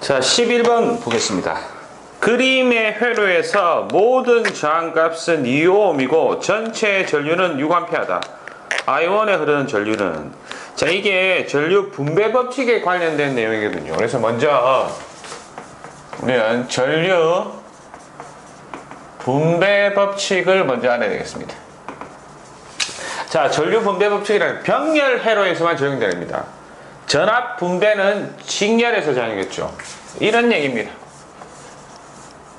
자, 11번 보겠습니다. 그림의 회로에서 모든 저항값은 2Ω이고 전체 전류는 6A다. I1에 흐르는 전류는, 자, 이게 전류 분배 법칙에 관련된 내용이거든요. 그래서 먼저 우리는 전류 분배 법칙을 먼저 알아야 되겠습니다. 자, 전류 분배 법칙이란 병렬 회로에서만 적용됩니다. 전압 분배는 직렬에서 적용했죠. 이런 얘기입니다.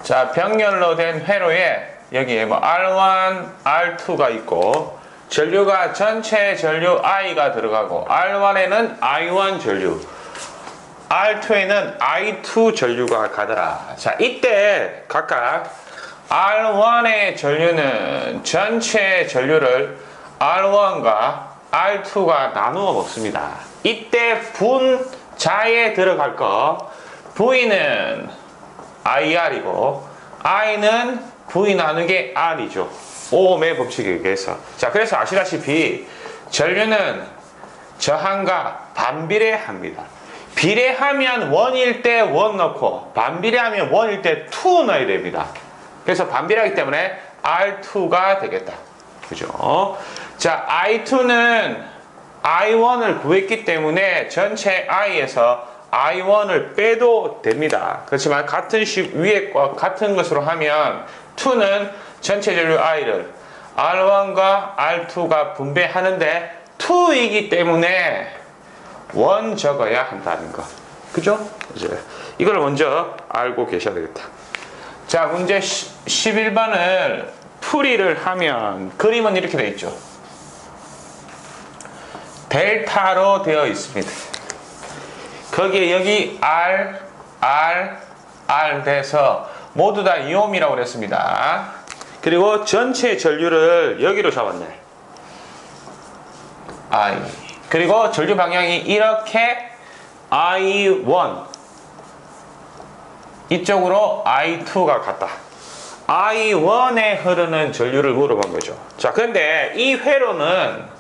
자, 병렬로 된 회로에 여기에 뭐 R1, R2가 있고 전류가 전체 전류 I가 들어가고 R1에는 I1 전류, R2에는 I2 전류가 가더라. 자, 이때 각각 R1의 전류는 전체 전류를 R1과 R2가 나누어 먹습니다. 이때 분자에 들어갈 거 V는 IR이고 I는 V 나누기 R이죠. 오음의 법칙에 의해서. 자, 그래서 아시다시피 전류는 저항과 반비례합니다. 비례하면 1일 때 1 넣고 반비례하면 1일 때 2 넣어야 됩니다. 그래서 반비례하기 때문에 R2가 되겠다. 그죠? 자, I2는 I1을 구했기 때문에 전체 I에서 I1을 빼도 됩니다. 그렇지만 같은 위에 과 같은 것으로 하면 2는 전체 전류 I를 R1과 R2가 분배하는데 2이기 때문에 1 적어야 한다는 거. 그죠? 이제 이걸 먼저 알고 계셔야 되겠다. 자, 문제 11번을 풀이를 하면 그림은 이렇게 되어 있죠. 델타로 되어 있습니다. 거기에 여기 R, R, R 돼서 모두 다 2Ω이라고 그랬습니다. 그리고 전체 전류를 여기로 잡았네. I. 그리고 전류 방향이 이렇게 I1 이쪽으로 I2가 갔다. I1에 흐르는 전류를 물어본 거죠. 자, 그런데 이 회로는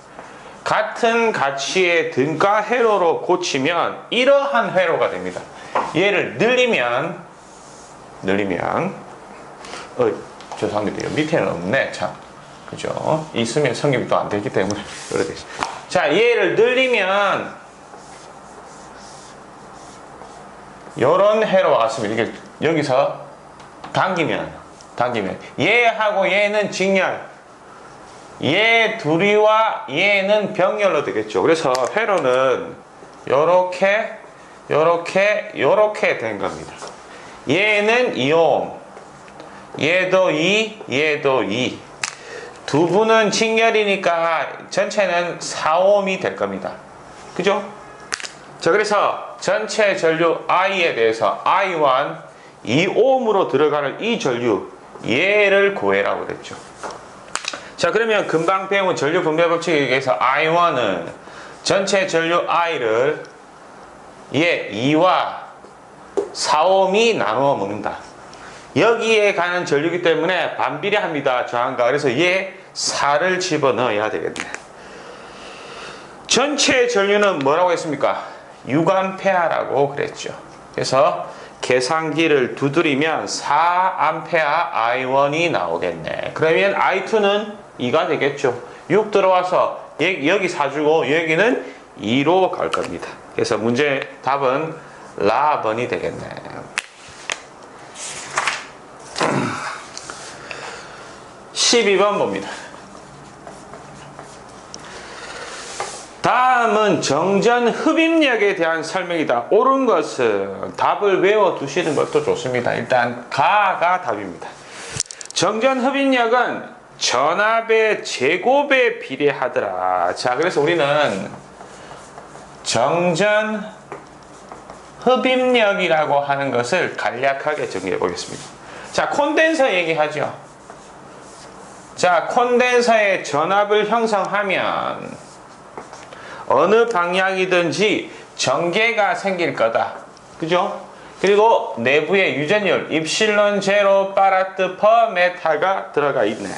같은 가치의 등가 회로로 고치면 이러한 회로가 됩니다. 얘를 늘리면 죄송합니다. 밑에는 없네. 참, 그죠? 있으면 성립이 또 안 되기 때문에 그렇게. 자, 얘를 늘리면 요런 회로가 왔습니다. 이게 여기서 당기면 얘하고 얘는 직렬, 얘 둘이와 얘는 병렬로 되겠죠. 그래서 회로는 요렇게 된 겁니다. 얘는 2Ω, 얘도 2, 얘도 2. 두 분은 직렬이니까 전체는 4Ω이 될 겁니다. 그죠? 자, 그래서 전체 전류 I에 대해서 I1 2Ω으로 들어가는 이 전류 얘를 구해라고 그랬죠. 자, 그러면 금방 배운 전류 분배 법칙에 의해서 I1은 전체 전류 I를 얘 2와 4Ω이 나누어 먹는다. 여기에 가는 전류이기 때문에 반비례합니다. 저항과. 그래서 얘 4를 집어넣어야 되겠네. 전체 전류는 뭐라고 했습니까? 6A라고 그랬죠. 그래서 계산기를 두드리면 4A I1이 나오겠네. 그러면 I2는 2가 되겠죠. 6 들어와서 여기 4 주고 여기는 2로 갈 겁니다. 그래서 문제 답은 라번이 되겠네. (12번) 봅니다. 다음은 정전 흡입력에 대한 설명이다. 옳은 것은 답을 외워두시는 것도 좋습니다. 일단 가가 답입니다. 정전 흡입력은 전압의 제곱에 비례하더라. 자, 그래서 우리는 정전 흡입력이라고 하는 것을 간략하게 정리해 보겠습니다. 자, 콘덴서 얘기하죠. 자, 콘덴서의 전압을 형성하면 어느 방향이든지 전개가 생길 거다. 그죠? 그리고 내부의 유전율 입실론 제로 파라트 퍼 메타가 들어가 있네.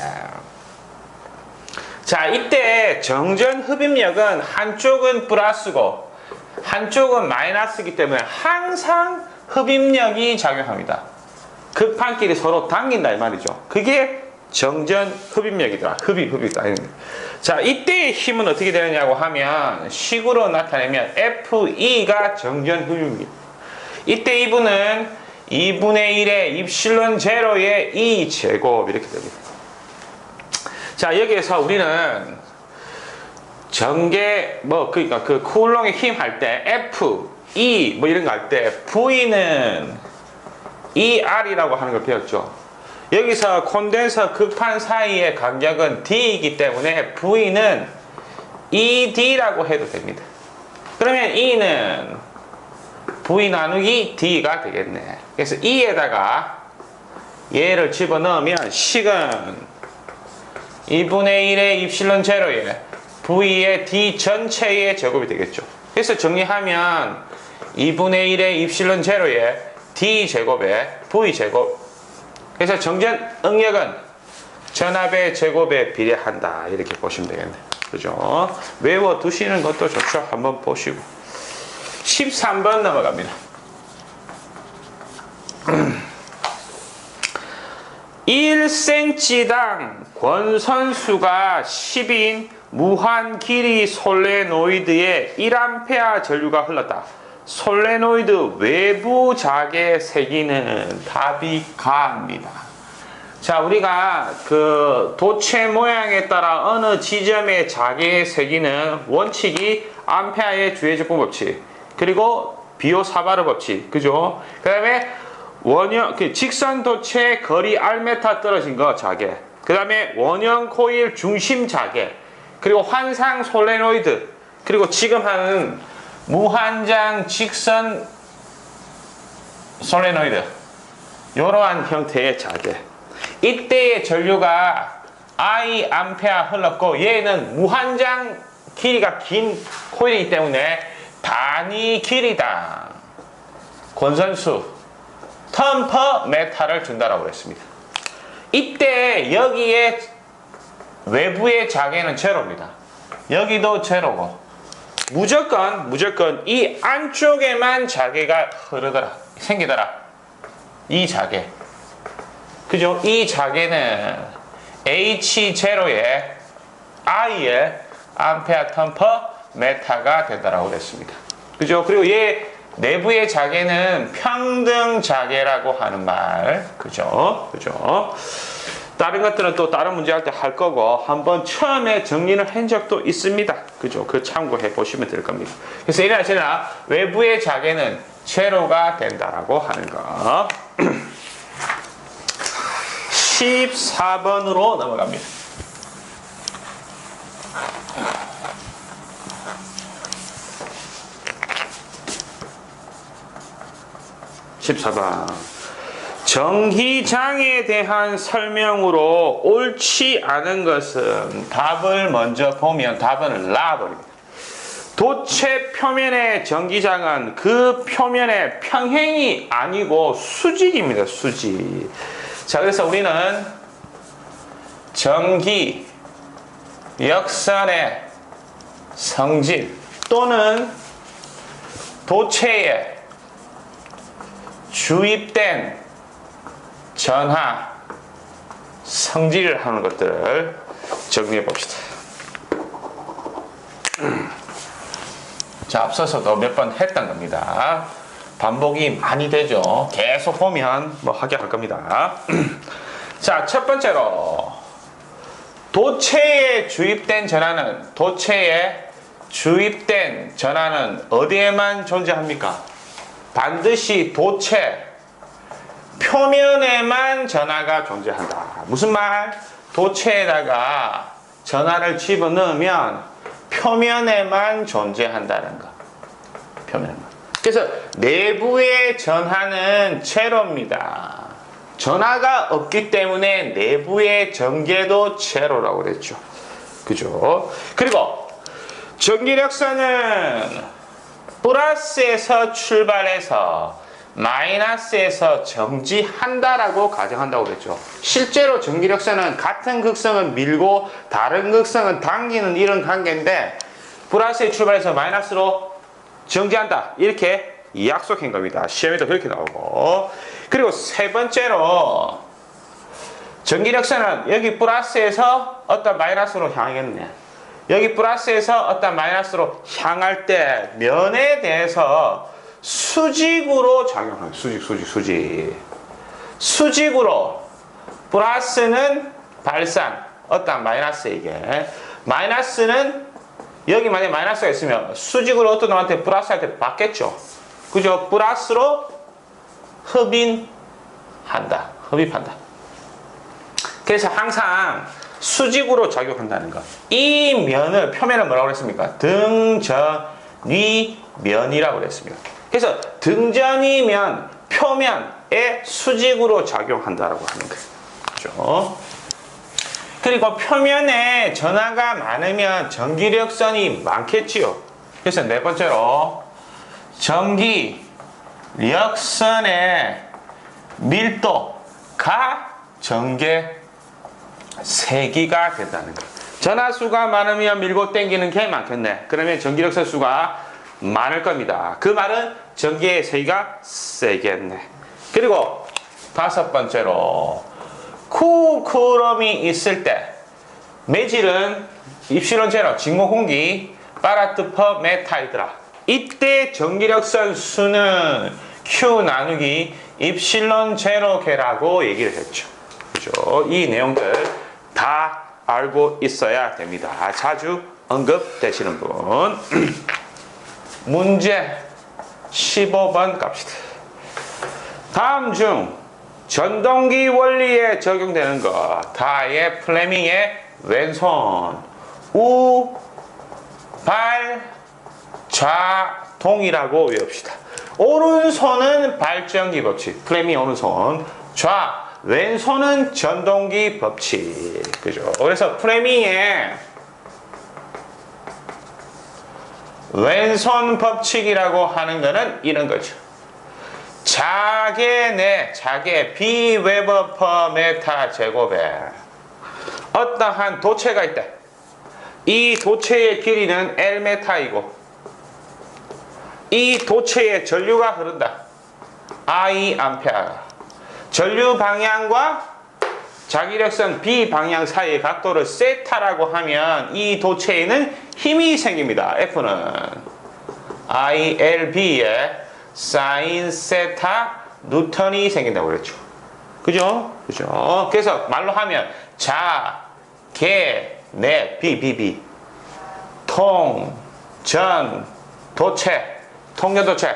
자, 이때 정전 흡입력은 한쪽은 플러스고 한쪽은 마이너스이기 때문에 항상 흡입력이 작용합니다. 극판끼리 서로 당긴다 이 말이죠. 그게 정전 흡입력이다. 흡입이다. 자, 이때의 힘은 어떻게 되느냐고 하면 식으로 나타내면 FE가 정전 흡입입니다. 이때 E분은 2분의 1의 입실론 제로의 E 제곱 이렇게 됩니다. 자, 여기에서 우리는 전개 그러니까 그 쿨롱의 힘 할 때 F, E 이런 거 할 때 V는 ER이라고 하는 걸 배웠죠. 여기서 콘덴서 극판 사이의 간격은 D이기 때문에 V는 ED라고 해도 됩니다. 그러면 E는 V 나누기 D가 되겠네. 그래서 E에다가 얘를 집어넣으면 식은 2분의 1의 입실론 제로에 V의 D 전체의 제곱이 되겠죠. 그래서 정리하면 2분의 1의 입실론 제로에 D 제곱에 V 제곱. 그래서 정전 응력은 전압의 제곱에 비례한다. 이렇게 보시면 되겠네. 그죠? 외워 두시는 것도 좋죠. 한번 보시고. 13번 넘어갑니다. 1cm당 권선수가 10인 무한 길이 솔레노이드에 1A 전류가 흘렀다. 솔레노이드 외부 자개 세기는 답이 가입니다. 자, 우리가 그 도체 모양에 따라 어느 지점의 자개의 세기는 원칙이 암페아의 주의적분 법칙, 그리고 비오 사바르 법칙, 그죠? 그 다음에 원형, 직선 도체 거리 R메타 떨어진 거 자개, 그 다음에 원형 코일 중심 자개, 그리고 환상 솔레노이드, 그리고 지금 하는 무한장 직선 솔레노이드, 이러한 형태의 자개. 이때의 전류가 I 암페아 흘렀고 얘는 무한장 길이가 긴 코일이기 때문에 단위 길이다. 권선수 턴 퍼 메타를 준다라고 했습니다. 이때 여기에 외부의 자개는 제로입니다. 여기도 제로고 무조건 이 안쪽에만 자개가 흐르더라, 생기더라. 이 자개, 그죠? 이 자개는 H0에 I의 암페아 턴 퍼 메타가 된다라고 그랬습니다. 그죠? 그리고 얘 내부의 자개는 평등 자개라고 하는 말, 그죠? 다른 것들은 또 다른 문제 할 때 할 거고 한번 처음에 정리를 한 적도 있습니다. 그죠? 그 참고해 보시면 될 겁니다. 그래서 이래나 저래나 외부의 자개는 제로가 된다라고 하는 거. 14번으로 넘어갑니다. 정희장에 대한 설명으로 옳지 않은 것은 답을 먼저 보면 답은 라버립니다. 도체 표면의 전기장은 그 표면의 평행이 아니고 수직입니다. 수직. 자, 그래서 우리는 전기 역선의 성질 또는 도체에 주입된 전하 성질을 하는 것들을 정리해 봅시다. 자, 앞서서도 몇 번 했던 겁니다. 반복이 많이 되죠. 계속 보면 뭐 하게 할 겁니다. 자, 첫 번째로 도체에 주입된 전하는 어디에만 존재합니까? 반드시 도체 표면에만 전하가 존재한다. 무슨 말? 도체에다가 전하를 집어넣으면 표면에만 존재한다는 거. 표면에만. 그래서 내부의 전하는 제로입니다. 전하가 없기 때문에 내부의 전개도 제로라고 그랬죠. 그죠? 그리고 전기력선은 플러스에서 출발해서 마이너스에서 정지한다라고 가정한다고 그랬죠. 실제로 전기력선은 같은 극성은 밀고 다른 극성은 당기는 이런 관계인데 플러스에 출발해서 마이너스로 정지한다. 이렇게 약속한 겁니다. 시험에도 그렇게 나오고. 그리고 세 번째로 전기력선은 여기 플러스에서 어떤 마이너스로 향하겠네. 여기 플러스에서 어떤 마이너스로 향할 때 면에 대해서 수직으로 작용합니다. 수직으로 플러스는 발산, 어떤 마이너스에게, 마이너스는 여기 만약에 마이너스가 있으면 수직으로 어떤 놈한테 플러스할 때 받겠죠. 그죠? 플러스로 흡입한다. 그래서 항상 수직으로 작용한다는 것. 이 면을, 표면을 뭐라고 그랬습니까? 등전위면이라고 그랬습니다. 그래서 등전위면, 표면에 수직으로 작용한다라고 하는 거예요. 그죠? 그리고 표면에 전하가 많으면 전기력선이 많겠지요. 그래서 네 번째로 전기력선의 밀도가 전개 세기가 된다는 거. 전하수가 많으면 밀고 당기는 게 많겠네. 그러면 전기력선 수가 많을 겁니다. 그 말은 전기의 세기가 세겠네. 그리고 다섯 번째로 쿠쿨럼이 있을 때 매질은 입실론 제로 진공공기 파라트 퍼 메타이드라. 이때 전기력선 수는 Q 나누기 입실론 제로계라고 얘기를 했죠. 그죠? 이 내용들 다 알고 있어야 됩니다. 자주 언급되시는 분. 문제 15번 갑시다. 다음 중 전동기 원리에 적용되는 것. 다의 플레밍의 왼손 우, 발, 좌, 동이라고 외웁시다. 오른손은 발전기 법칙, 플레밍 오른손. 좌, 왼손은 전동기 법칙. 그죠? 그래서 플레밍의 왼손 법칙이라고 하는 거는 이런 거죠. 자개 B 웨버 퍼 메타 제곱에 어떠한 도체가 있다. 이 도체의 길이는 L 메타이고 이 도체에 전류가 흐른다. I 암페어. 전류 방향과 자기력선 B 방향 사이의 각도를 세타라고 하면 이 도체에는 힘이 생깁니다. F는 ILB에 사인 세타 뉴턴이 생긴다고 그랬죠. 그죠? 그래서 말로 하면 자, 개, 내, B 통, 전, 도체, 통전도체.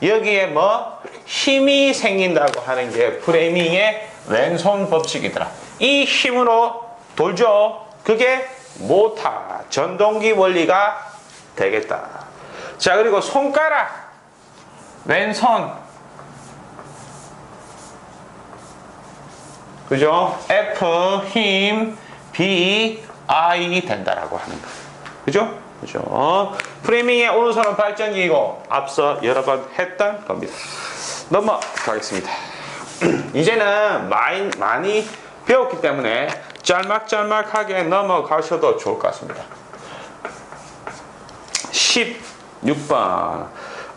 여기에 뭐 힘이 생긴다고 하는 게 프레밍의 왼손 법칙이더라. 이 힘으로 돌죠. 그게 모터, 전동기 원리가 되겠다. 자, 그리고 손가락, 왼손, 그죠? F 힘, B I 된다라고 하는 거. 그죠? 프레밍의 오른손은 발전기이고 앞서 여러 번 했던 겁니다. 넘어가겠습니다. 이제는 많이 배웠기 때문에 짤막하게 넘어가셔도 좋을 것 같습니다. 16번.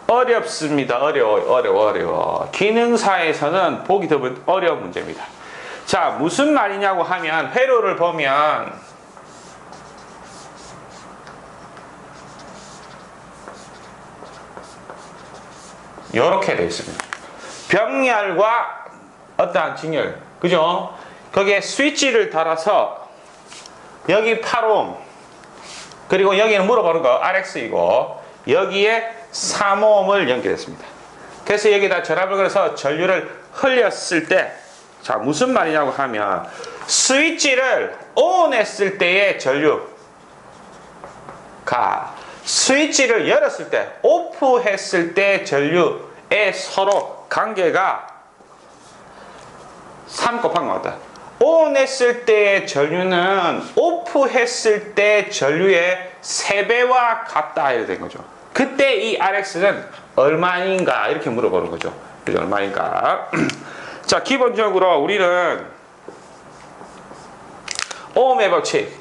어렵습니다. 어려워. 기능사에서는 보기 드문 어려운 문제입니다. 자, 무슨 말이냐고 하면 회로를 보면 이렇게 되어 있습니다. 병렬과 어떠한 직렬, 그죠? 거기에 스위치를 달아서 여기 8옴, 그리고 여기는 물어보는 거 RX이고 여기에 3옴을 연결했습니다. 그래서 여기다 전압을 걸어서 전류를 흘렸을 때, 자, 무슨 말이냐고 하면 스위치를 ON 했을 때의 전류가 스위치를 열었을 때, 오프 했을 때 전류의 서로 관계가 3 곱한 것 같다. ON 했을 때의 전류는 오프 했을 때 전류의 3배와 같다 이렇게 된 거죠. 그때 이 RX는 얼마인가 이렇게 물어보는 거죠. 그죠? 얼마인가? 자, 기본적으로 우리는 오음의 법칙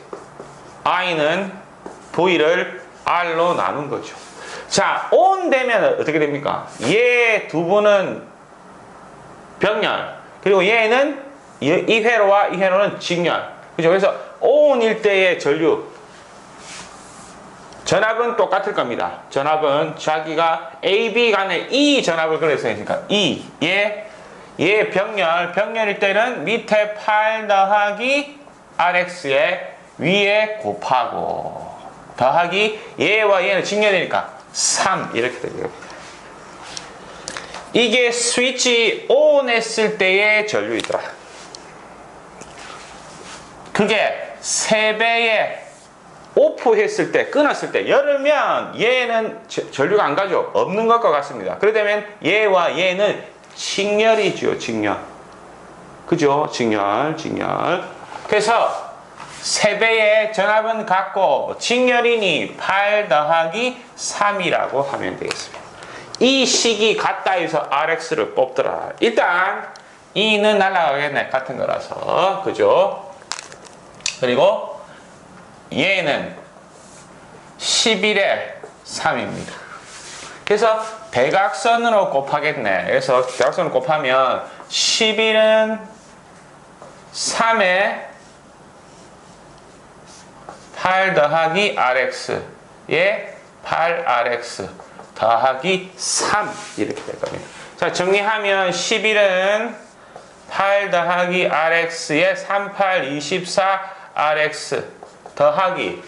I는 V를 R로 나눈 거죠. 자, 온 되면 어떻게 됩니까? 얘 두 분은 병렬, 그리고 얘는 이 회로와 이 회로는 직렬. 그죠? 그래서 온일 때의 전류, 전압은 똑같을 겁니다. 전압은 자기가 AB 간에 이 전압을 그렸으니까 얘 병렬일 때는 밑에 8 더하기 RX에 위에 곱하고 더하기 얘와 얘는 직렬이니까 3 이렇게 되고요. 이게 스위치 ON 했을 때의 전류이더라. 그게 3배에 오프 했을 때, 끊었을 때, 열으면 얘는 전류가 안 가죠. 없는 것과 같습니다. 그러다면 얘와 얘는 직렬이죠. 직렬. 그죠? 직렬. 그래서 3배의 전압은 같고 직렬이니 8 더하기 3이라고 하면 되겠습니다. 이 식이 같다 해서 RX를 뽑더라. 일단 E는 날아가겠네. 같은 거라서. 그죠? 그리고 얘는 11에 3입니다. 그래서 대각선으로 곱하겠네. 그래서 대각선으로 곱하면 11은 3에 8 더하기 RX에 8RX 더하기 3 이렇게 될 겁니다. 자, 정리하면 11은 8 더하기 RX에 38, 24 RX 더하기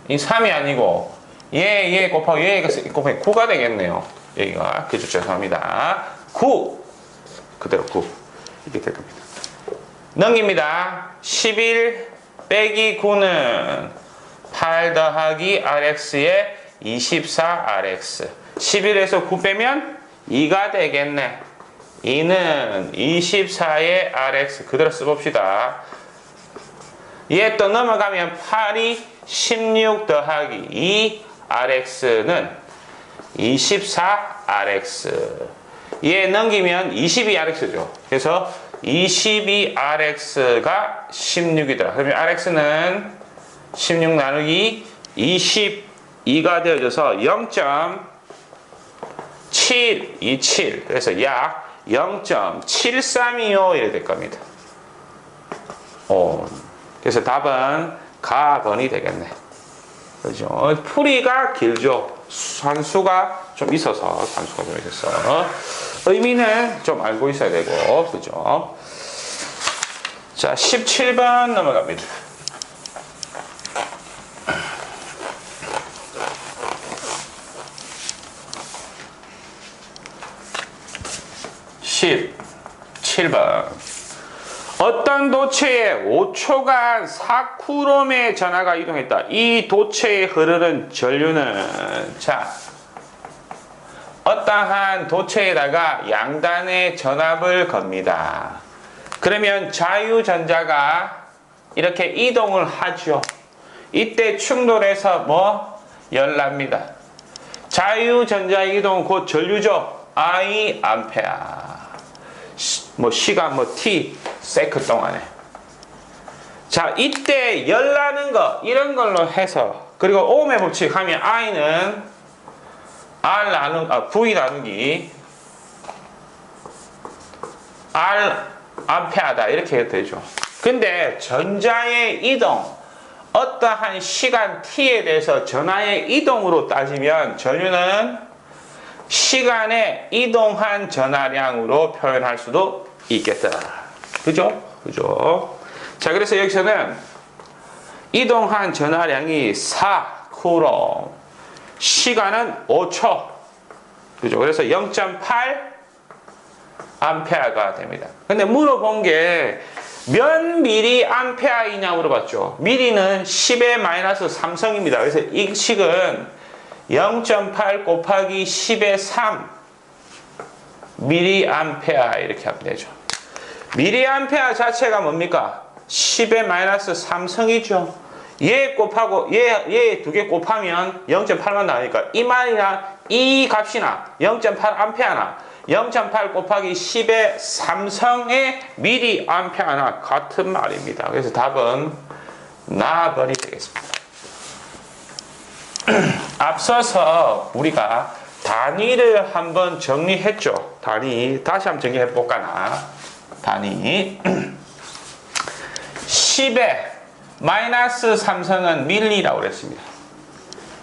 이 3이 아니고 얘 곱하기 얘 곱하기 9가 되겠네요. 여기가 그죠? 죄송합니다. 9 그대로 9 이렇게 될 겁니다. 넘깁니다. 11 빼기 9는 8 더하기 RX에 24 RX 11에서 9 빼면 2가 되겠네. 2는 24의 RX 그대로 써봅시다. 얘 또 넘어가면 8이 16 더하기 2 RX는 24 RX 얘 넘기면 22RX죠. 그래서 22RX가 16이더라. 그러면 RX는 16 나누기 22가 되어져서 0.727 그래서 약 0.732요 이렇게 될 겁니다. 그래서 답은 가번이 되겠네. 그죠? 풀이가 길죠. 산수가 좀 있어서 의미는 좀 알고 있어야 되고, 그죠? 자, 17번 넘어갑니다. 17번. 어떤 도체에 5초간 4쿠롬의 전하가 이동했다. 이 도체에 흐르는 전류는, 자, 어떠한 도체에다가 양단의 전압을 겁니다. 그러면 자유전자가 이렇게 이동을 하죠. 이때 충돌해서 열납니다. 자유전자 이동 곧 전류죠. I 암페아. 시간 t 세크 동안에. 자, 이때 열나는 거 이런 걸로 해서 그리고 오음의 법칙 하면 I는 V 나누기 R 암페아다 이렇게 해도 되죠. 근데 전자의 이동 어떠한 시간 t에 대해서 전하의 이동으로 따지면 전류는 시간에 이동한 전하량으로 표현할 수도 있겠다. 그죠? 그죠? 자, 그래서 여기서는 이동한 전하량이 4쿠롬, 시간은 5초. 그죠? 그래서 0.8 암페아가 됩니다. 근데 물어본 게 몇 미리 암페아이냐 물어봤죠. 미리는 10의 마이너스 3성입니다. 그래서 이 식은 0.8 곱하기 10의 3 미리암페아 이렇게 하면 되죠. 미리암페아 자체가 뭡니까? 10의 마이너스 3성이죠. 얘 곱하고 얘 두 개 곱하면 0.8만 나오니까 이 말이나 이 값이나 0.8 암페아나 0.8 곱하기 10의 3성의 mAh 같은 말입니다. 그래서 답은 나벌이 되겠습니다. 앞서서 우리가 단위를 한번 정리했죠. 단위 다시 한번 정리해 볼까나. 단위 10의 마이너스 3성은 밀리라고 그랬습니다.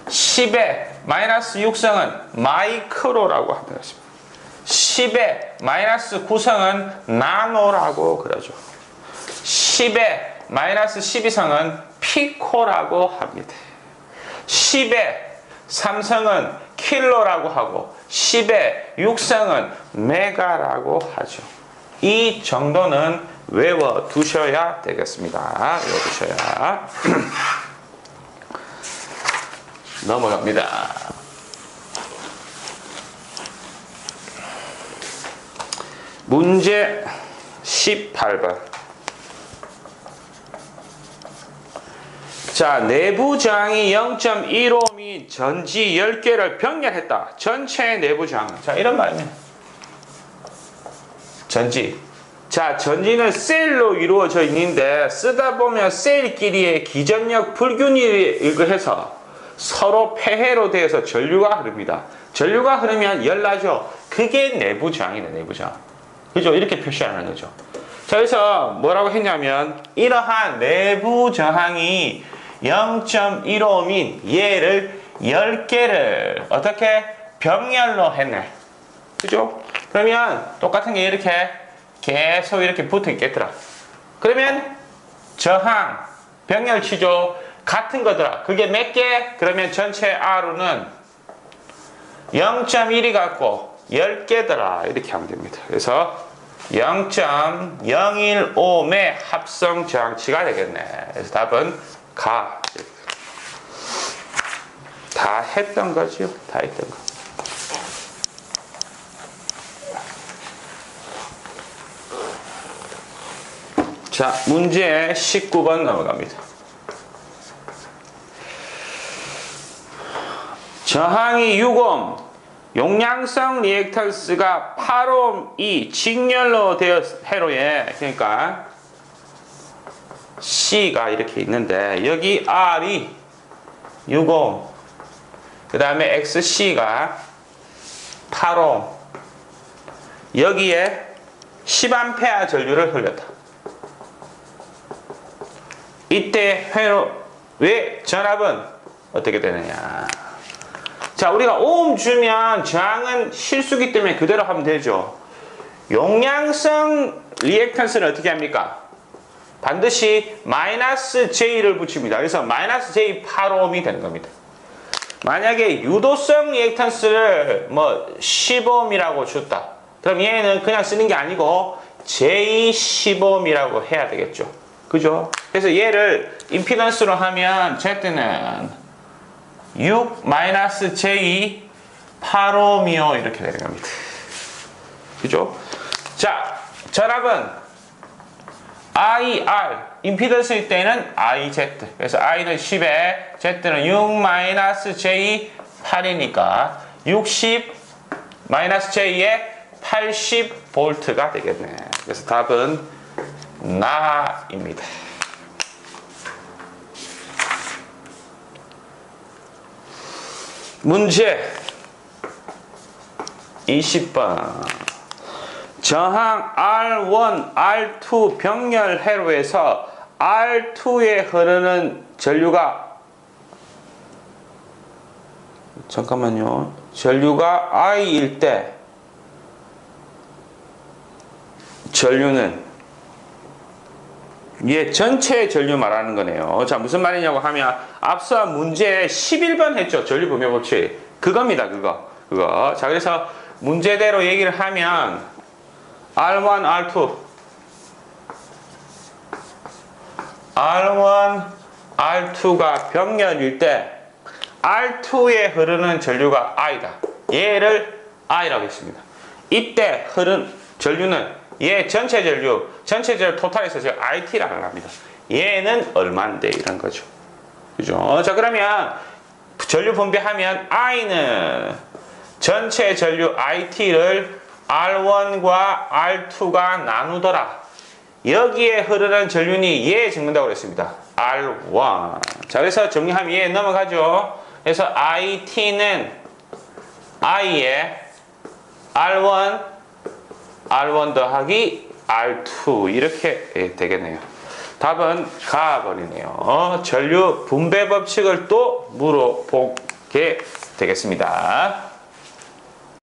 10의 마이너스 6성은 마이크로라고 하는 것입니다. 10의 마이너스 9성은 나노라고 그러죠. 10의 마이너스 12성은 피코라고 합니다. 10의 3성은 킬로라고 하고 10의 6성은 메가라고 하죠. 이 정도는 외워두셔야 되겠습니다. 외워두셔야. 넘어갑니다. 문제 18번. 자, 내부 저항이 0.15미 전지 10개를 병렬했다. 전체의 내부 저항. 자, 이런 말이네. 전지. 자, 전지는 셀로 이루어져 있는데 쓰다 보면 셀끼리의 기전력 불균형에 의해서 서로 폐해로 되어서 전류가 흐릅니다. 전류가 흐르면 열나죠. 그게 내부 저항이네, 내부 저항. 그죠? 이렇게 표시하는 거죠. 자, 그래서 뭐라고 했냐면 이러한 내부 저항이 0.15인 얘를 10개를 어떻게 병렬로 했네. 그죠? 그러면 똑같은 게 이렇게 계속 이렇게 붙어 있겠더라. 그러면 저항, 병렬치죠. 같은 거더라. 그게 몇 개? 그러면 전체 R은 0.1이 갖고 10개더라. 이렇게 하면 됩니다. 그래서 0.015의 합성 저항치가 되겠네. 그래서 답은 가. 다 했던 거죠. 다 했던 거. 자, 문제 19번 넘어갑니다. 저항이 6옴, 용량성 리액턴스가 8옴이 직렬로 되어 회로에, 그러니까 C가 이렇게 있는데 여기 R이 6옴, 그 다음에 XC가 8옴, 여기에 10A 전류를 흘렸다. 이때 회로의 전압은 어떻게 되느냐. 자, 우리가 오hm 주면 저항은 실수기 때문에 그대로 하면 되죠. 용량성 리액턴스는 어떻게 합니까? 반드시 마이너스 J를 붙입니다. 그래서 마이너스 J 8ohm이 되는 겁니다. 만약에 유도성 리액턴스를 뭐 10ohm이라고 줬다. 그럼 얘는 그냥 쓰는 게 아니고 J 10ohm이라고 해야 되겠죠. 그죠? 그래서 얘를 임피던스로 하면 Z는 6-J 8ohm이요. 이렇게 되는 겁니다. 그죠? 자, 전압은 IR, 임피던스일 때는 IZ. 그래서 I는 10에 Z는 6-J 8이니까 60-J에 80V가 되겠네. 그래서 답은 나입니다. 문제 20번. 저항 R1, R2 병렬 회로에서 R2에 흐르는 전류가 잠깐만요. 전류가 I일 때 전류는 얘 전체 전류 말하는 거네요. 자, 무슨 말이냐고 하면 앞서 문제 11번 했죠. 전류 분배 법칙. 그겁니다. 그거. 자, 그래서 문제대로 얘기를 하면 R1, R2가 병렬일 때 R2에 흐르는 전류가 I다. 얘를 I라고 했습니다. 이때 흐른 전류는 얘 전체 전류 토탈에서 제가 IT라고 합니다. 얘는 얼마인데 이런 거죠. 그죠? 자, 그러면 전류 분배하면 I는 전체 전류 IT를 R1과 R2가 나누더라. 여기에 흐르는 전륜이 얘 적는다고 그랬습니다. R1. 자, 그래서 정리하면 얘 넘어가죠. 그래서 IT는 I에 R1 더하기 R2 이렇게 되겠네요. 답은 가버리네요. 전류 분배 법칙을 또 물어보게 되겠습니다.